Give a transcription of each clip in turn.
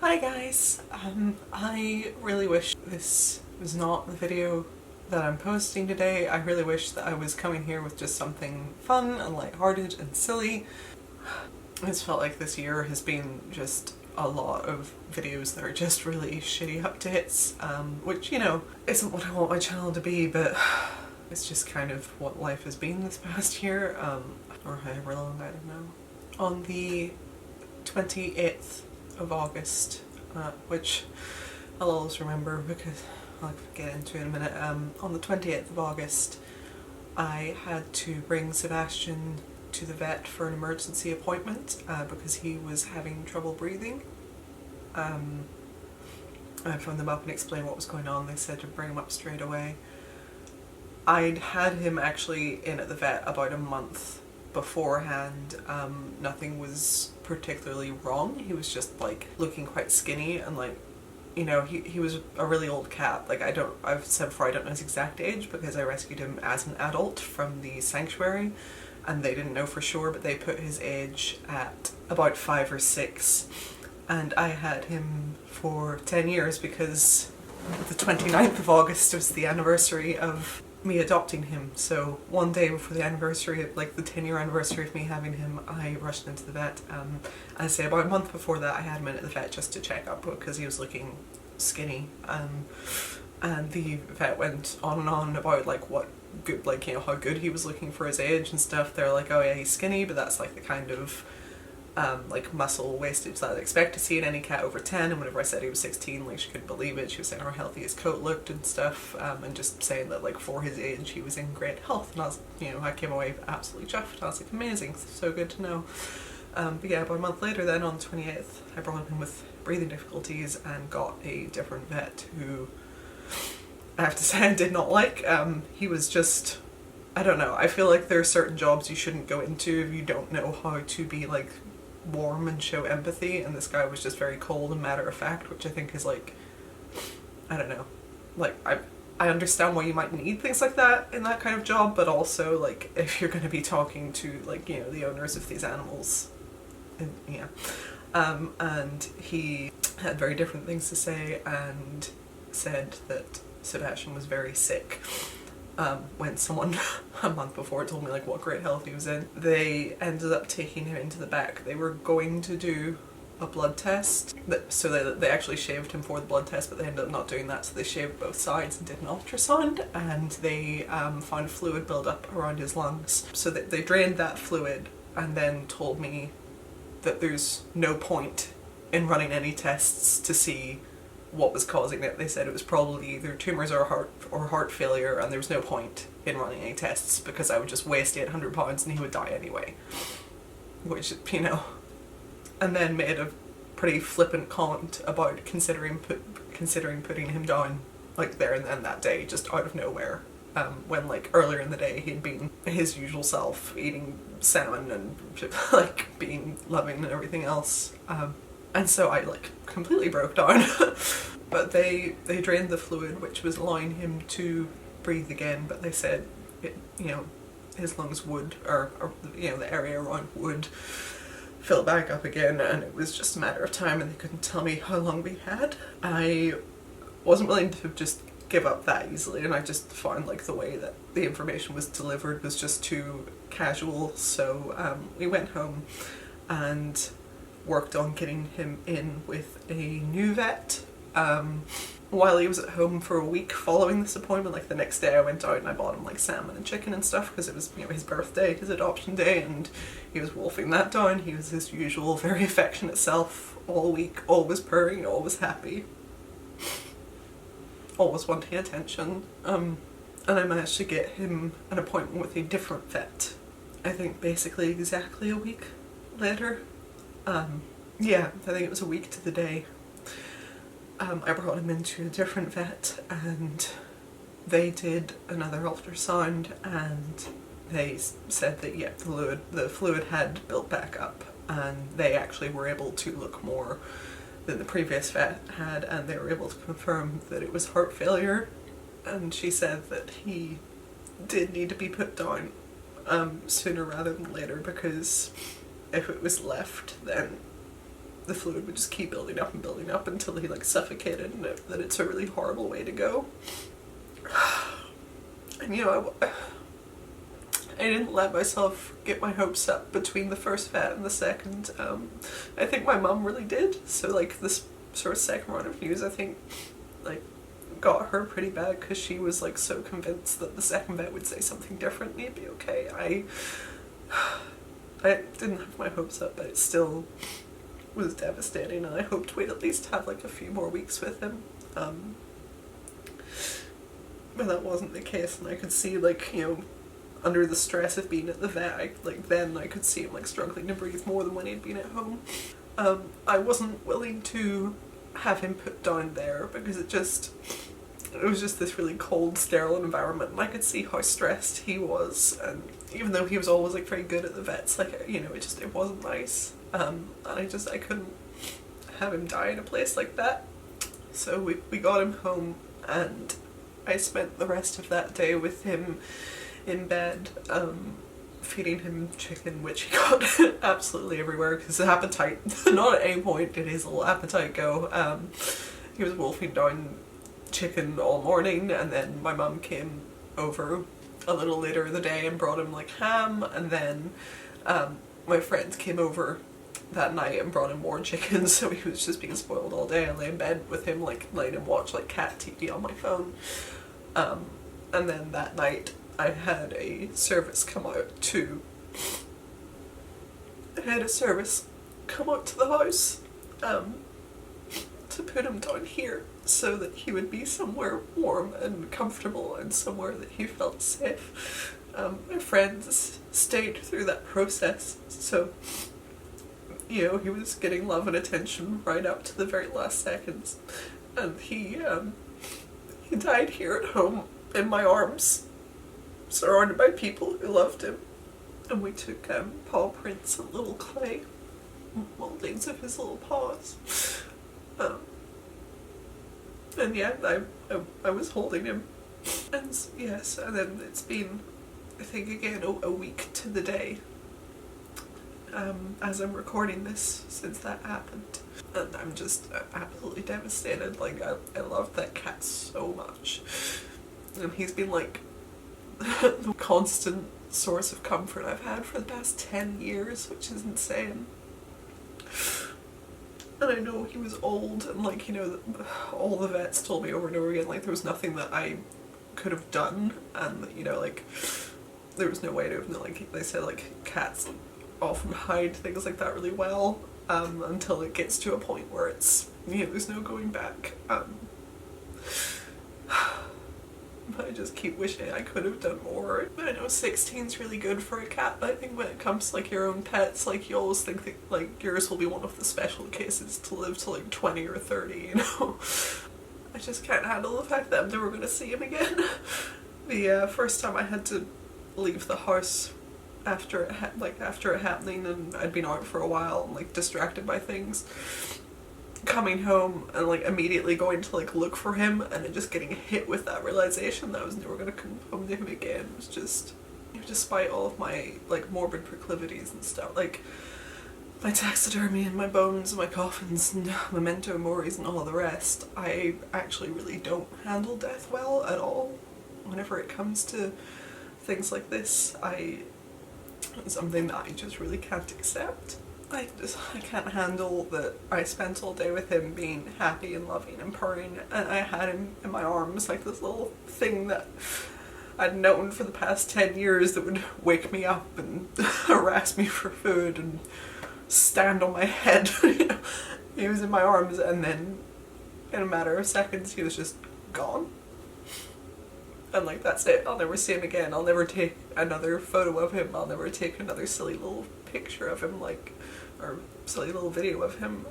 Hi guys, I really wish this was not the video that I'm posting today. I really wish that I was coming here with just something fun and lighthearted and silly. It's felt like this year has been just a lot of videos that are just really shitty updates, which, you know, isn't what I want my channel to be, but it's just kind of what life has been this past year, or however long, I don't know. On the 28th of August, which I'll always remember because I'll get into it in a minute. On the 28th of August, I had to bring Sebastian to the vet for an emergency appointment because he was having trouble breathing. I phoned them up and explained what was going on. They said to bring him up straight away. I'd had him actually in at the vet about a month beforehand. Nothing was particularly wrong. He was just like looking quite skinny and like, you know, he was a really old cat. Like I've said before, I don't know his exact age because I rescued him as an adult from the sanctuary and they didn't know for sure, but they put his age at about 5 or 6, and I had him for 10 years because the 29th of August was the anniversary of me adopting him. So one day before the anniversary, like the 10-year anniversary of me having him, I rushed into the vet. I say about a month before that I had him in at the vet just to check up because he was looking skinny. And the vet went on and on about like what good, like, you know, how good he was looking for his age and stuff. They're like, oh yeah, he's skinny, but that's like the kind of like muscle wastage that I'd expect to see in any cat over 10. And whenever I said he was 16, like, she couldn't believe it. She was saying how healthy his coat looked and stuff, and just saying that like for his age he was in great health. And I was, you know, I came away absolutely chuffed. I was like, amazing, so good to know. But yeah, about a month later then, on the 28th, I brought him in with breathing difficulties and got a different vet who I have to say I did not like. He was just, I don't know, I feel like there are certain jobs you shouldn't go into if you don't know how to be like warm and show empathy, and this guy was just very cold and matter of fact, which I think is like, I don't know, like I understand why you might need things like that in that kind of job, but also like if you're going to be talking to, like, you know, the owners of these animals, and yeah, and he had very different things to say and said that Sebastian was very sick. When someone a month before told me like what great health he was in. They ended up taking him into the back. They were going to do a blood test, so they actually shaved him for the blood test, but they ended up not doing that, so they shaved both sides and did an ultrasound, and they found fluid buildup around his lungs. So they drained that fluid and then told me that there's no point in running any tests to see what was causing it. They said it was probably either tumours or heart failure, and there was no point in running any tests because I would just waste £800 and he would die anyway. Which, you know, and then made a pretty flippant comment about considering putting him down like there and then that day, just out of nowhere, when like earlier in the day he'd been his usual self, eating salmon and like being loving and everything else. And so I like completely broke down. But they drained the fluid, which was allowing him to breathe again, but they said it, you know, his lungs would, or you know, the area around would fill back up again, and it was just a matter of time, and they couldn't tell me how long we had. I wasn't willing to just give up that easily, and I just found like the way that the information was delivered was just too casual. So we went home and worked on getting him in with a new vet. While he was at home for a week following this appointment, like the next day I went out and I bought him like salmon and chicken and stuff because it was, you know, his birthday, his adoption day, and he was wolfing that down. He was his usual very affectionate self all week, always purring, always happy, always wanting attention. And I managed to get him an appointment with a different vet, I think basically exactly a week later. Yeah, I think it was a week to the day. I brought him into a different vet and they did another ultrasound and they said that yeah, the fluid had built back up, and they actually were able to look more than the previous vet had, and they were able to confirm that it was heart failure. And she said that he did need to be put down sooner rather than later, because if it was left then the fluid would just keep building up and building up until he like suffocated, and that it's a really horrible way to go. And you know, I didn't let myself get my hopes up between the first vet and the second. I think my mum really did, so like this sort of second round of news I think like got her pretty bad, because she was like so convinced that the second vet would say something different and he'd be okay. I didn't have my hopes up, but it still was devastating, and I hoped we'd at least have like a few more weeks with him. But that wasn't the case, and I could see like, you know, under the stress of being at the vet, I could see him like struggling to breathe more than when he'd been at home. I wasn't willing to have him put down there because it was just this really cold, sterile environment, and I could see how stressed he was, and even though he was always like very good at the vets, like, you know, it wasn't nice. And I couldn't have him die in a place like that. So we got him home, and I spent the rest of that day with him in bed, feeding him chicken, which he got absolutely everywhere because his appetite, not at any point did his little appetite go. He was wolfing down chicken all morning, and then my mum came over a little later in the day and brought him like ham, and then my friends came over that night and brought him more chicken, so he was just being spoiled all day. I lay in bed with him, like letting him watch like cat TV on my phone. And then that night I had a service come out to the house to put him down here so that he would be somewhere warm and comfortable and somewhere that he felt safe. My friends stayed through that process, so you know, he was getting love and attention right up to the very last seconds, and he died here at home in my arms, surrounded by people who loved him. And we took paw prints and little clay moldings of his little paws, and yeah, I was holding him, and yes, and then it's been, I think again, a week to the day as I'm recording this since that happened, and I'm just absolutely devastated. Like, I love that cat so much, and he's been like the constant source of comfort I've had for the past 10 years, which is insane. And I know he was old, and like, you know, all the vets told me over and over again, like, there was nothing that I could have done, and you know, like, there was no way to have, like, they said like cats often hide things like that really well, until it gets to a point where it's, you know, there's no going back. But I just keep wishing I could have done more. I know 16's really good for a cat, but I think when it comes to like your own pets, like, you always think that like yours will be one of the special cases to live to like 20 or 30, you know? I just can't handle the fact that I'm never going to see him again. The first time I had to leave the house after it happening, and I'd been out for a while and like distracted by things, coming home and like immediately going to like look for him, and then just getting hit with that realization that I was never going to come home to him again was just, you know, despite all of my like morbid proclivities and stuff, like my taxidermy and my bones and my coffins and memento moris and all the rest, I actually really don't handle death well at all. Whenever it comes to things like this, it's something that I just really can't accept. I can't handle that I spent all day with him being happy and loving and purring, and I had him in my arms like this little thing that I'd known for the past 10 years that would wake me up and harass me for food and stand on my head. You know, he was in my arms, and then in a matter of seconds he was just gone. And like, that's it. I'll never see him again. I'll never take another photo of him. I'll never take another silly little picture of him, like, or silly little video of him.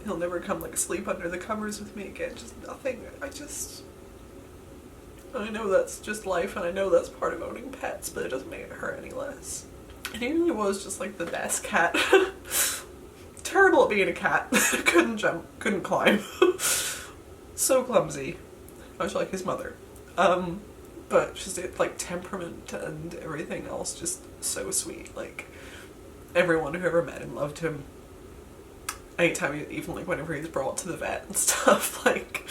He'll never come like sleep under the covers with me again. Just nothing. I know that's just life, and I know that's part of owning pets, but it doesn't make it hurt any less. And he really was just like the best cat. Terrible at being a cat. Couldn't jump, couldn't climb. So clumsy, much like his mother. But just like temperament and everything else, just so sweet. Like, everyone who ever met him loved him. anytime, even like whenever he's brought to the vet and stuff, like,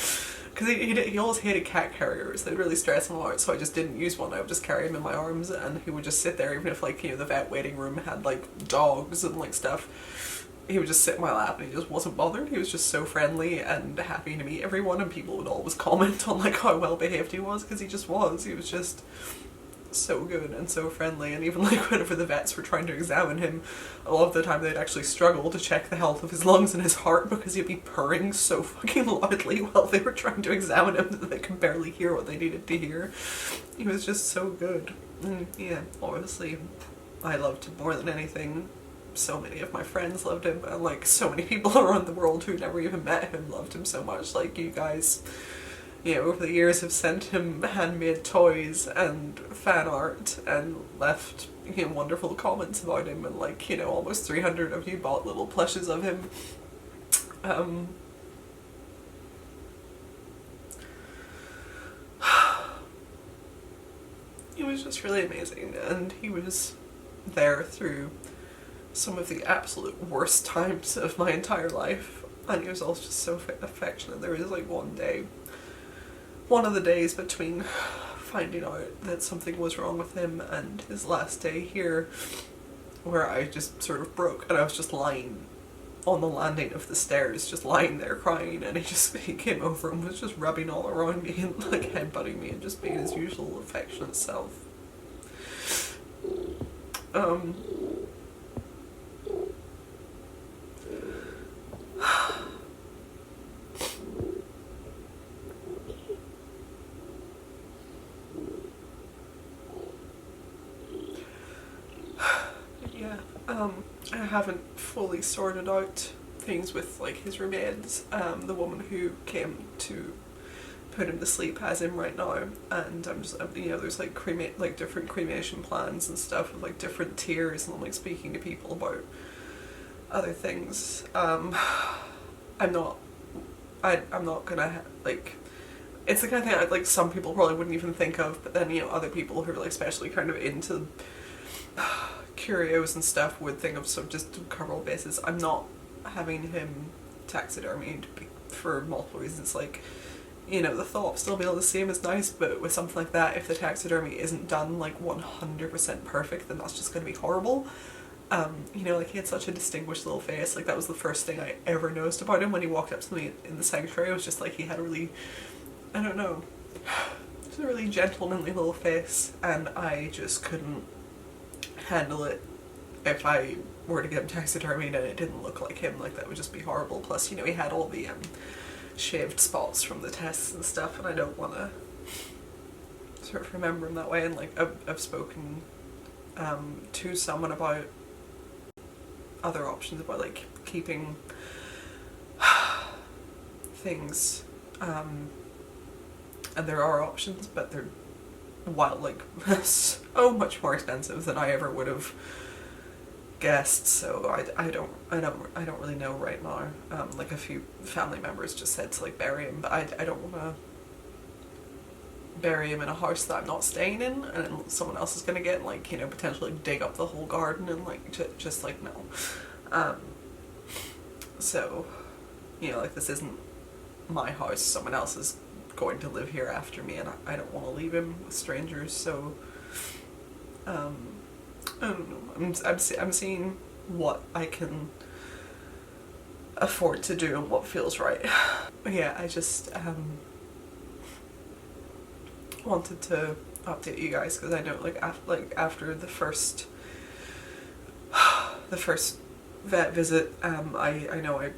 because he always hated cat carriers. They'd really stress him out, so I just didn't use one. I would just carry him in my arms, and he would just sit there, even if like, you know, the vet waiting room had like dogs and like stuff. He would just sit in my lap and he just wasn't bothered. He was just so friendly and happy to meet everyone, and people would always comment on like how well behaved he was, because he just was. He was just so good and so friendly. And even like whenever the vets were trying to examine him, a lot of the time they'd actually struggle to check the health of his lungs and his heart, because he'd be purring so fucking loudly while they were trying to examine him that they could barely hear what they needed to hear. He was just so good. And yeah, obviously I loved him more than anything. So many of my friends loved him, and like so many people around the world who never even met him loved him so much. Like, you guys, you know, over the years have sent him handmade toys and fan art and left, you know, wonderful comments about him, and like, you know, almost 300 of you bought little plushes of him. He was just really amazing, and he was there through some of the absolute worst times of my entire life, and he was also just so affectionate. There was like one of the days between finding out that something was wrong with him and his last day here, where I just sort of broke, and I was just lying on the landing of the stairs, just lying there crying, and he came over and was just rubbing all around me and like headbutting me and just being his usual affectionate self. I haven't fully sorted out things with like his remains. The woman who came to put him to sleep has him right now, and I'm just, you know, there's like different cremation plans and stuff with like different tiers, and I'm like speaking to people about other things. I'm not gonna like, it's the kind of thing like some people probably wouldn't even think of, but then, you know, other people who are like especially kind of into curios and stuff would think of. So just to cover all bases, I'm not having him taxidermied for multiple reasons. Like, you know, the thought of still being the same is nice, but with something like that, if the taxidermy isn't done like 100% perfect, then that's just going to be horrible. You know, like, he had such a distinguished little face. Like, that was the first thing I ever noticed about him when he walked up to me in the sanctuary. It was just like, he had a really, I don't know, just a really gentlemanly little face, and I just couldn't handle it if I were to get him taxidermied and it didn't look like him. Like, that would just be horrible. Plus, you know, he had all the shaved spots from the tests and stuff, and I don't want to sort of remember him that way. And like, I've spoken to someone about other options, about like keeping things, and there are options, but they're so much more expensive than I ever would have guessed. So I don't really know right now. Like, a few family members just said to like bury him, but I don't want to bury him in a house that I'm not staying in, and someone else is gonna get, like, you know, potentially dig up the whole garden and like just like, no. So, you know, like, this isn't my house. Someone else is going to live here after me, and I don't want to leave him with strangers. So I don't know, I'm seeing what I can afford to do and what feels right. But yeah, I just wanted to update you guys, because I know like after the first vet visit, I know I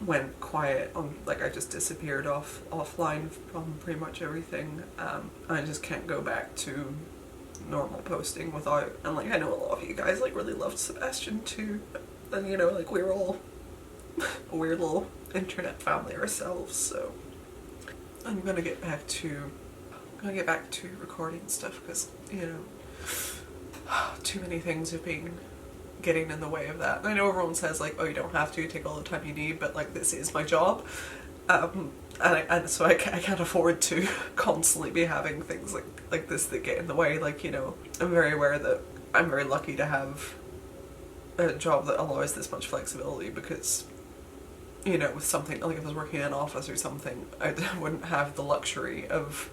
went quiet on, like, I just disappeared offline from pretty much everything. I just can't go back to normal posting without, and like, I know a lot of you guys like really loved Sebastian too, and you know, like, we were all a weird little internet family ourselves. So I'm gonna get back to recording stuff, because, you know, too many things have been getting in the way of that. And I know everyone says like, oh, you don't have to take all the time you need, but like, this is my job, and so I can't afford to constantly be having things like this that get in the way. Like, you know, I'm very aware that I'm very lucky to have a job that allows this much flexibility, because you know, with something, like if I was working in an office or something, I wouldn't have the luxury of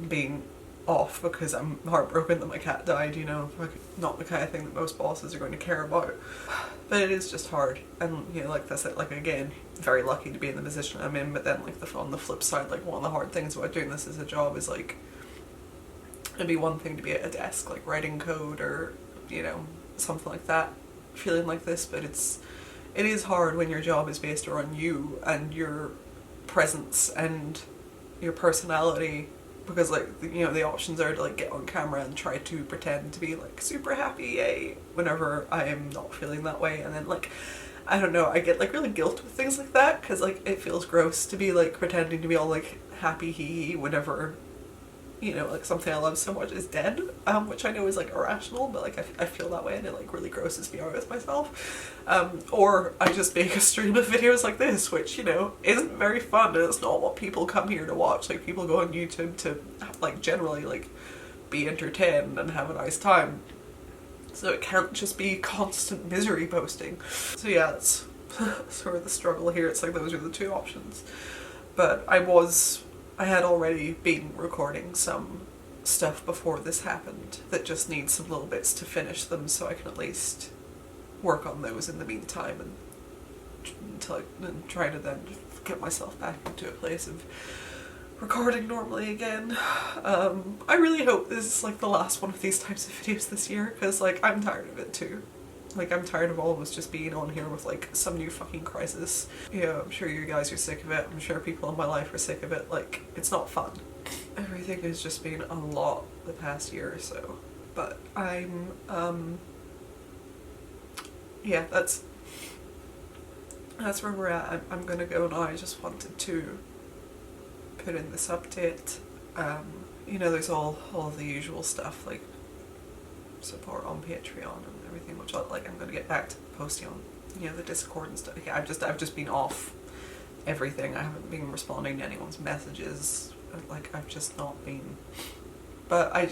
being off because I'm heartbroken that my cat died, you know, like not the kind of thing that most bosses are going to care about. But it is just hard, and you know, like that's it, like again, very lucky to be in the position I'm in, but then like on the flip side, like one of the hard things about doing this as a job is like, it'd be one thing to be at a desk like writing code or, you know, something like that, feeling like this, but it is hard when your job is based around you and your presence and your personality, because like, you know, the options are to like get on camera and try to pretend to be like super happy, yay, whenever I am not feeling that way, and then like, I don't know, I get like really guilt with things like that, because like it feels gross to be like pretending to be all like happy hee whenever, you know, like something I love so much is dead, which I know is like irrational, but like I feel that way and it like really grosses me out with myself. Or I just make a stream of videos like this, which, you know, isn't very fun, and it's not what people come here to watch. Like people go on YouTube to like generally like be entertained and have a nice time, so it can't just be constant misery posting. So yeah, that's sort of the struggle here. It's like those are the two options, but I had already been recording some stuff before this happened that just needs some little bits to finish them, so I can at least work on those in the meantime and try to then get myself back into a place of recording normally again. I really hope this is like the last one of these types of videos this year, because like I'm tired of it too. Like I'm tired of all of us just being on here with like some new fucking crisis. Yeah, I'm sure you guys are sick of it. I'm sure people in my life are sick of it. Like, it's not fun. Everything has just been a lot the past year or so. But I'm, yeah, that's where we're at. I'm gonna go now. I just wanted to put in this update. You know, there's all the usual stuff like support on Patreon and everything, which I'm gonna get back to posting on, you know, the Discord and stuff. Yeah, I've just been off everything. I haven't been responding to anyone's messages. Like I've just not been. But I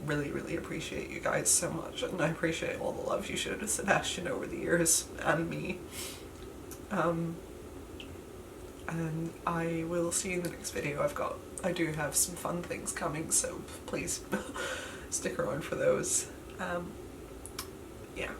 really appreciate you guys so much, and I appreciate all the love you showed to Sebastian over the years and me. And I will see you in the next video. I do have some fun things coming, so please stick around for those. Yeah.